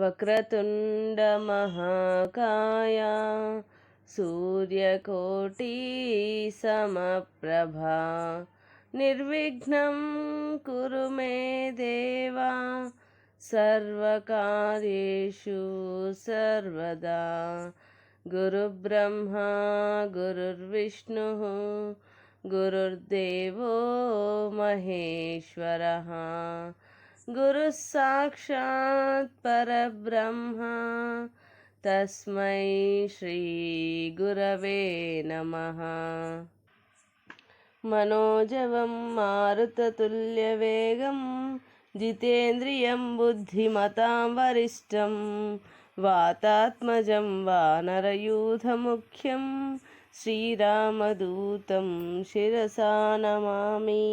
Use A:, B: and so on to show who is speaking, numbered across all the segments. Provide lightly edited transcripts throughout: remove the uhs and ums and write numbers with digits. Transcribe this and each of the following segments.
A: వక్రతుండ మహాకాయ సూర్యకోటి సమప్రభా నిర్విఘ్నం కురు మే దేవా సర్వకార్యేషు సర్వదా. గురుబ్రహ్మా గురుర్విష్ణుః గురుర్దేవో మహేశ్వరః గురుః సాక్షాత్ పరబ్రహ్మ తస్మై శ్రీ గురవే నమః. మనోజవం మారుతతుల్యవేగం జితేంద్రియం బుద్ధిమతాం వరిష్టం వాతాత్మజం వానరయూథముఖ్యం శ్రీరామదూతం శిరసా నమామి.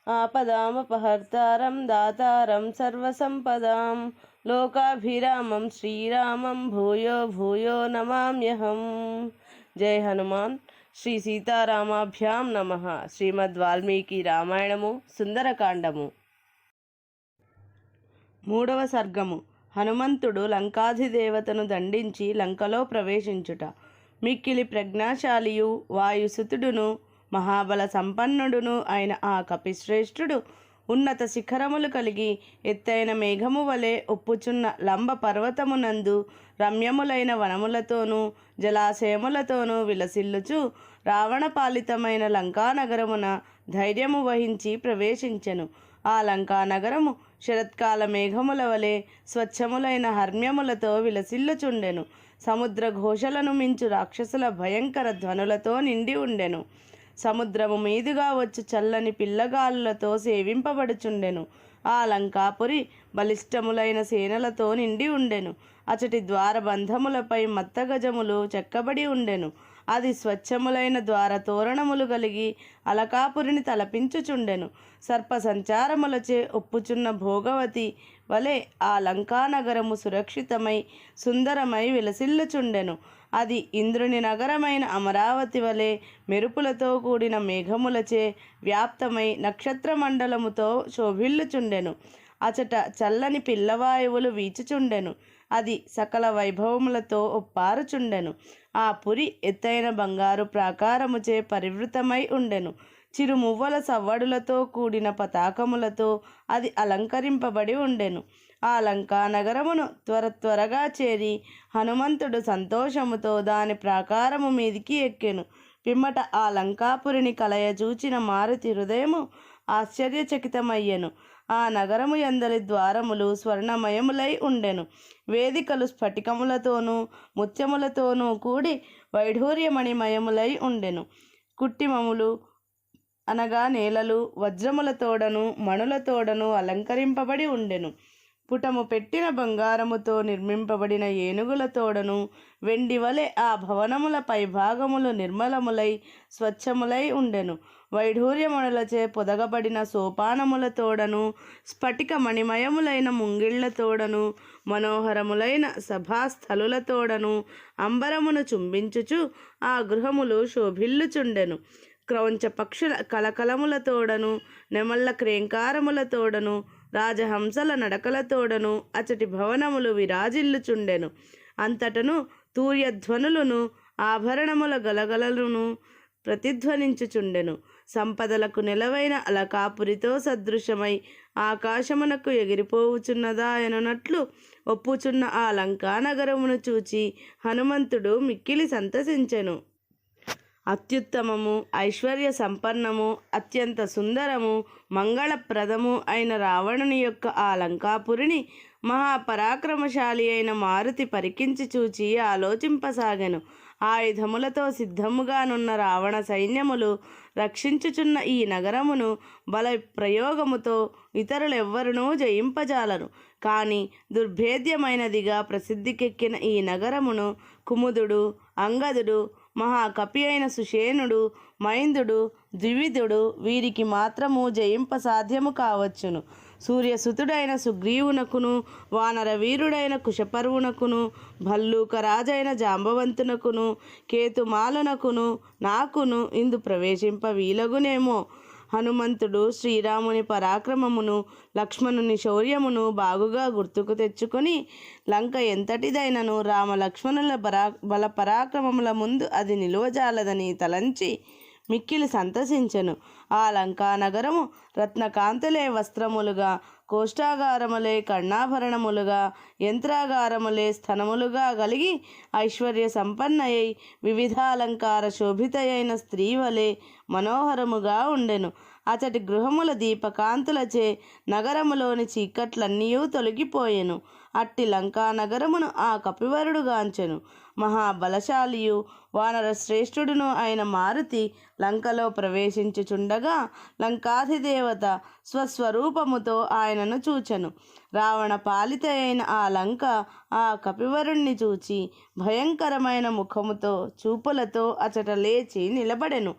A: ఆపదామపహర్తారం దాతారం సర్వసంపదాం లోకాభిరామం శ్రీరామం భూయో భూయో నమామ్యహం. జై హనుమాన్. శ్రీ సీతారామాభ్యాం నమః. శ్రీమద్ వాల్మీకి రామాయణము సుందరకాండము. 3వ సర్గము. హనుమంతుడు లంకాధిదేవతను దండించి లంకలో ప్రవేశించుట. మిక్కిలి ప్రజ్ఞాశాలియు వాయుసుతుడును మహాబల సంపన్నుడును అయిన ఆ కపిశ్రేష్ఠుడు ఉన్నత శిఖరములు కలిగి ఎత్తైన మేఘము వలె ఒప్పుచున్న లంబ పర్వతమునందు రమ్యములైన వనములతోనూ జలాశయములతోనూ విలసిల్లుచు రావణపాలితమైన లంకానగరమున ధైర్యము వహించి ప్రవేశించెను. ఆ లంకానగరము శరత్కాల మేఘముల వలె స్వచ్ఛములైన హర్మ్యములతో విలసిల్లుచుండెను. సముద్ర ఘోషలను మించు రాక్షసుల భయంకర ధ్వనులతో నిండి ఉండెను. సముద్రము మీదుగా వచ్చు చల్లని పిల్లగాలులతో సేవింపబడుచుండెను. ఆ లంకాపురి బలిష్టములైన సేనలతో నిండి ఉండెను. అచటి ద్వారబంధములపై మత్తగజములు చెక్కబడి ఉండెను. అది స్వచ్ఛములైన ద్వార తోరణములు కలిగి అలకాపురిని తలపించుచుండెను. సర్ప సంచారములచే ఒప్పుచున్న భోగవతి వలె ఆ లంకానగరము సురక్షితమై సుందరమై విలసిల్లుచుండెను. అది ఇంద్రుని నగరమైన అమరావతి వలె మెరుపులతో కూడిన మేఘములచే వ్యాప్తమై నక్షత్ర మండలముతో శోభిల్లుచుండెను. అచట చల్లని పిల్లవాయువులు వీచుచుండెను. అది సకల వైభవములతో ఒప్పారుచుండెను. ఆ పురి ఎత్తైన బంగారు ప్రాకారముచే పరివృతమై ఉండెను. చిరుమువ్వల సవ్వడులతో కూడిన పతాకములతో అది అలంకరింపబడి ఉండెను. ఆ లంకా నగరమును త్వరగా చేరి హనుమంతుడు సంతోషముతో దాని ప్రాకారము మీదికి ఎక్కెను. పిమ్మట ఆ లంకాపురిని కలయజూచిన మారుతి హృదయము ఆశ్చర్యచకితమయ్యెను. ఆ నగరము యందలి ద్వారములు స్వర్ణమయములై ఉండెను. వేదికలు స్ఫటికములతోనూ ముత్యములతోనూ కూడి వైఢూర్యమణిమయములై ఉండెను. కుట్టిమములు అనగా నేలలు వజ్రములతోడను మణులతోడను అలంకరింపబడి ఉండెను. పుటము పెట్టిన బంగారముతో నిర్మింపబడిన ఏనుగులతోడను వెండి వలె ఆ భవనముల పైభాగములు నిర్మలములై స్వచ్ఛములై ఉండెను. వైఢూర్యమణులచే పొదగబడిన సోపానములతోడను స్ఫటిక మణిమయములైన ముంగిళ్లతోడను మనోహరములైన సభాస్థలులతోడను అంబరమును చుంబించుచు ఆ గృహములు శోభిల్లుచుండెను. క్రౌంచ పక్షుల కలకలములతోడను నెమళ్ల క్రేంకారములతోడను రాజహంసల నడకలతోడను అచటి భవనములు విరాజిల్లుచుండెను. అంతటను తూర్యధ్వనులను ఆభరణముల గలగలలను ప్రతిధ్వనించుచుండెను. సంపదలకు నెలవైన అలకాపురితో సదృశమై ఆకాశమునకు ఎగిరిపోవుచున్నదాయనున్నట్లు ఒప్పుచున్న ఆ లంకానగరమును చూచి హనుమంతుడు మిక్కిలి సంతసించెను. అత్యుత్తమము ఐశ్వర్య సంపన్నము అత్యంత సుందరము మంగళప్రదము అయిన రావణుని యొక్క ఆ లంకాపురిని మహాపరాక్రమశాలి అయిన మారుతి పరికించి చూచి ఆలోచింపసాగెను. ఆయుధములతో సిద్ధముగానున్న రావణ సైన్యములు రక్షించుచున్న ఈ నగరమును బల ప్రయోగముతో ఇతరులెవ్వరునూ జయింపజాలరు. కానీ దుర్భేద్యమైనదిగా ప్రసిద్ధికెక్కిన ఈ నగరమును కుముదుడు అంగదుడు మహాకపి అయిన సుషేనుడు మైందుడు ద్వివిధుడు వీరికి మాత్రము జయింప సాధ్యము కావచ్చును. సూర్యసుతుడైన సుగ్రీవునకును వానర వీరుడైన కుశపర్వునకును భల్లూకరాజైన జాంబవంతునకును కేతుమాలునకును నాకును ఇందు ప్రవేశింప వీలగునేమో. హనుమంతుడు శ్రీరాముని పరాక్రమమును లక్ష్మణుని శౌర్యమును బాగుగా గుర్తుకు తెచ్చుకొని లంక ఎంతటిదైనను రామ లక్ష్మణుల బల పరాక్రమముల ముందు అది నిలువజాలదని తలంచి మిక్కిలి సంతసించెను. ఆ లంకా నగరము రత్నకాంతులే వస్త్రములుగా, కోష్టాగారములే కర్ణాభరణములుగా, యంత్రాగారములే స్థనములుగా కలిగి ఐశ్వర్య సంపన్నయై వివిధాలంకార శోభితయైన స్త్రీ వలె మనోహరముగా ఉండెను. అతడి గృహముల దీపకాంతులచే నగరములోని చీకట్లన్నీ తొలగిపోయెను. అట్టి లంకా నగరమును ఆ కపివరుడు గాంచెను. మహాబలశాలియు వానర శ్రేష్ఠుడును అయిన మారుతి లంకలో ప్రవేశించుచుండగా లంకాధిదేవత స్వస్వరూపముతో ఆయనను చూచెను. రావణ పాలిత అయిన ఆ లంక ఆ కపివరుణ్ణి చూచి భయంకరమైన ముఖముతో చూపులతో అచట లేచి నిలబడెను.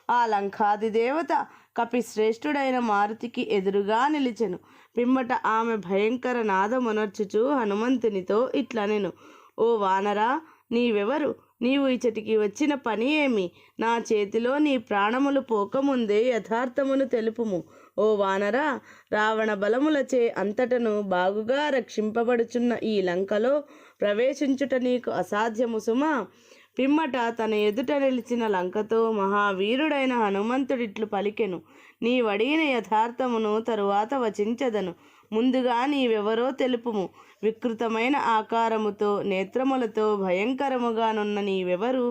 A: ఆ లంకాధిదేవత కపిశ్రేష్ఠుడైన మారుతికి ఎదురుగా నిలిచెను. పిమ్మట ఆమె భయంకర నాదమునర్చుచు హనుమంతునితో ఇట్లనెను: ఓ వానరా, నీవెవరు? నీవు ఇచ్చటికి వచ్చిన పని ఏమి? నా చేతిలో నీ ప్రాణములు పోకముందే యథార్థమును తెలుపుము. ఓ వానరా, రావణ బలములచే అంతటను బాగుగా రక్షింపబడుచున్న ఈ లంకలో ప్రవేశించుట నీకు అసాధ్యము సుమా. పిమ్మట తన ఎదుట నిలిచిన లంకతో మహావీరుడైన హనుమంతుడిట్లు పలికెను: నీవడిగిన యథార్థమును తరువాత వచించదను. ముందుగా నీవెవరో తెలుపుము. వికృతమైన ఆకారముతో నేత్రములతో భయంకరముగానున్న నీవెవరు?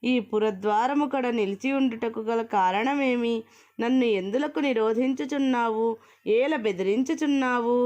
A: ఈ పురద్వారము కడ నిలిచి ఉండుటకు గల కారణమేమి? నన్ను ఎందులకు నిరోధించుచున్నావు? ఏల బెదిరించుచున్నావు?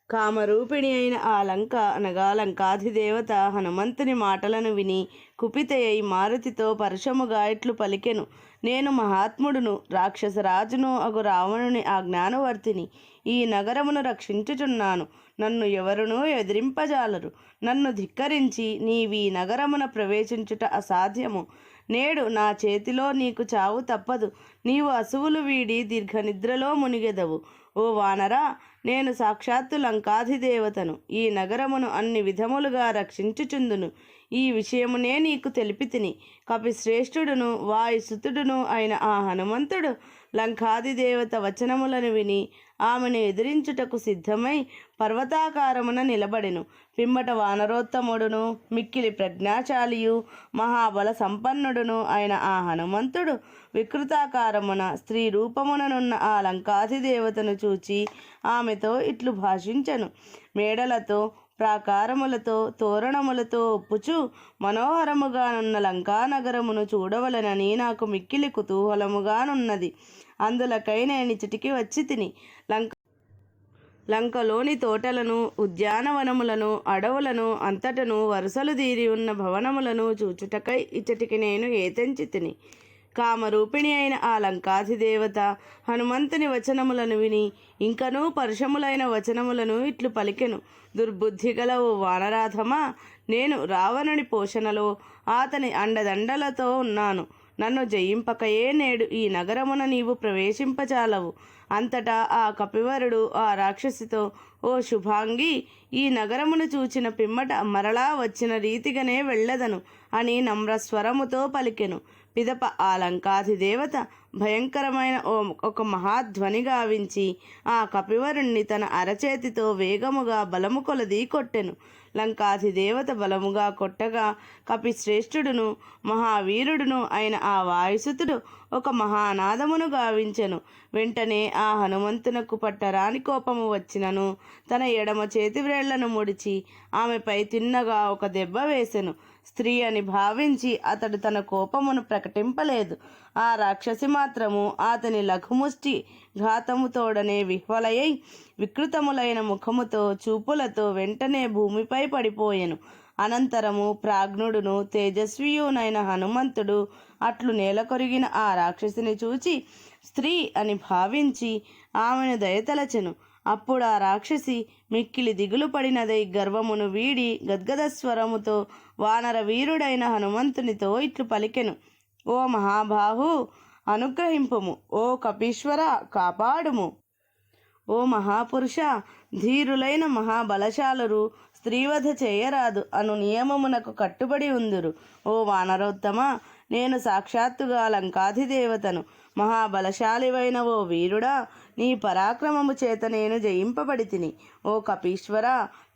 A: కామరూపిణి అయిన ఆ లంక అనగా లంకాధిదేవత హనుమంతుని మాటలను విని కుపితయ్యి మారుతితో పరుషముగా ఇట్లు పలికెను: నేను మహాత్ముడును, రాక్షసరాజును అగు రావణుని ఆజ్ఞానువర్తిని. ఈ నగరమును రక్షించుచున్నాను. నన్ను ఎవరునూ ఎదిరింపజాలరు. నన్ను ధిక్కరించి నీవీ నగరమున ప్రవేశించుట అసాధ్యము. నేడు నా చేతిలో నీకు చావు తప్పదు. నీవు అసువులు వీడి దీర్ఘనిద్రలో మునిగెదవు. ఓ వానరా, నేను సాక్షాత్తు లంకాధిదేవతను. ఈ నగరమును అన్ని విధములుగా రక్షించుచుందును. ఈ విషయమునే నీకు తెలిపితిని. కపిశ్రేష్ఠుడును వాయుసుతుడును అయిన ఆ హనుమంతుడు లంకాధిదేవత వచనములను విని ఆమెను ఎదిరించుటకు సిద్ధమై పర్వతాకారమున నిలబడెను. పిమ్మట వానరోత్తముడును మిక్కిలి ప్రజ్ఞాశాలియు మహాబల సంపన్నుడును అయిన ఆ హనుమంతుడు వికృతాకారమున స్త్రీ రూపముననున్న ఆ లంకాధిదేవతను చూచి ఆమెతో ఇట్లు భాషించెను: మేడలతో ప్రాకారములతో తోరణములతో ఒప్పుచు మనోహరముగానున్న లంకానగరమును చూడవలనని నాకు మిక్కిలి కుతూహలముగానున్నది. అందులకై నేనిచ్చటికి వచ్చి తిని. లంకలోని తోటలను, ఉద్యానవనములను, అడవులను, అంతటను వరుసలు తీరి ఉన్న భవనములను చూచుటకై ఇచ్చటికి నేను ఏతెంచి తిని. కామరూపిణి అయిన ఆ లంకాధిదేవత హనుమంతుని వచనములను విని ఇంకనూ పరుషములైన వచనములను ఇట్లు పలికెను: దుర్బుద్ధి గల ఓ వానరాధమా, నేను రావణుని పోషణలో అతని అండదండలతో ఉన్నాను. నన్ను జయింపకయే నేడు ఈ నగరమున నీవు ప్రవేశింపచాలవు. అంతటా ఆ కపివరుడు ఆ రాక్షసితో: ఓ శుభాంగి, ఈ నగరమును చూచిన పిమ్మట మరలా వచ్చిన రీతిగానే వెళ్ళదను అని నమ్రస్వరముతో పలికెను. పిదప ఆ లంకాధిదేవత భయంకరమైన ఒక మహాధ్వని గావించి ఆ కపివరుణ్ణి తన అరచేతితో వేగముగా బలము కొలది కొట్టెను. లంకాధిదేవత బలముగా కొట్టగా కపిశ్రేష్ఠుడును మహావీరుడును అయిన ఆ వాయుసుతుడు ఒక మహానాదమును గావించెను. వెంటనే ఆ హనుమంతునకు పట్టరాని కోపము వచ్చినను తన ఎడమ చేతి వ్రేళ్లను ముడిచి ఆమెపై తిన్నగా ఒక దెబ్బ వేసెను. స్త్రీ అని భావించి అతడు తన కోపమును ప్రకటింపలేదు. ఆ రాక్షసి మాత్రము అతని లఘుముష్టి ఘాతముతోడనే విహ్వలయ్యి వికృతములైన ముఖముతో చూపులతో వెంటనే భూమిపై పడిపోయెను. అనంతరము ప్రాజ్ఞుడును తేజస్వియునైన హనుమంతుడు అట్లు నేల కొరిగిన ఆ రాక్షసిని చూచి స్త్రీ అని భావించి ఆమెను దయతలచెను. అప్పుడు ఆ రాక్షసి మిక్కిలి దిగులు పడినదై గర్వమును వీడి గద్గద స్వరముతో వానర వీరుడైన హనుమంతునితో ఇట్లు పలికెను: ఓ మహాబాహు, అనుగ్రహింపుము. ఓ కపీశ్వర, కాపాడుము. ఓ మహాపురుష, ధీరులైన మహాబలశాలురు స్త్రీవధ చేయరాదు అను నియమమునకు కట్టుబడి ఉందురు. ఓ వానరోత్తమ, నేను సాక్షాత్తుగా లంకాధిదేవతను. మహాబలశాలివైన ఓ వీరుడా, నీ పరాక్రమము చేత నేను జయింపబడితిని. ఓ కపీశ్వర,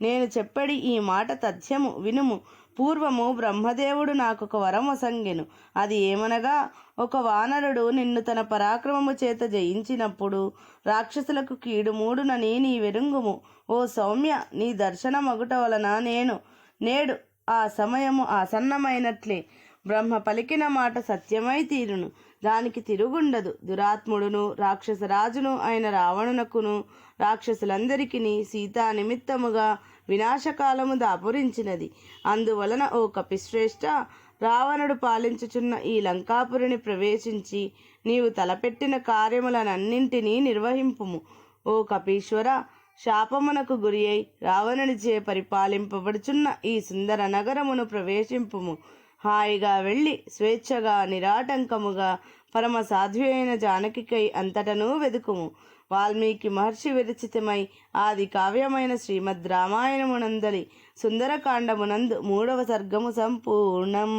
A: నేను చెప్పడి ఈ మాట తథ్యము వినుము. పూర్వము బ్రహ్మదేవుడు నాకొక వరం వసంగెను. అది ఏమనగా, ఒక వానరుడు నిన్ను తన పరాక్రమము చేత జయించినప్పుడు రాక్షసులకు కీడు మూడునని నీ వెరుంగుము. ఓ సౌమ్య, నీ దర్శనమగుట వలన నేడు ఆ సమయము ఆసన్నమైనట్లే. బ్రహ్మ పలికిన మాట సత్యమై తీరును, దానికి తిరుగుండదు. దురాత్ముడును రాక్షసరాజును అయిన రావణునకును రాక్షసులందరికీ సీతా నిమిత్తముగా వినాశకాలము దాపురించినది. అందువలన ఓ కపిశ్రేష్ఠ, రావణుడు పాలించుచున్న ఈ లంకాపురిని ప్రవేశించి నీవు తలపెట్టిన కార్యములనన్నింటినీ నిర్వహింపుము. ఓ కపీశ్వర, శాపమునకు గురి అయి రావణునిచే పరిపాలింపబడుచున్న ఈ సుందర నగరమును ప్రవేశింపుము. హాయిగా వెళ్ళి స్వేచ్ఛగా నిరాటంకముగా పరమ సాధ్వి అయిన జానకికై అంతటను వెదుకుము. వాల్మీకి మహర్షి విరచితమై ఆది కావ్యమైన శ్రీమద్ రామాయణమునందలి సుందరకాండమునందు 3వ సర్గము సంపూర్ణం.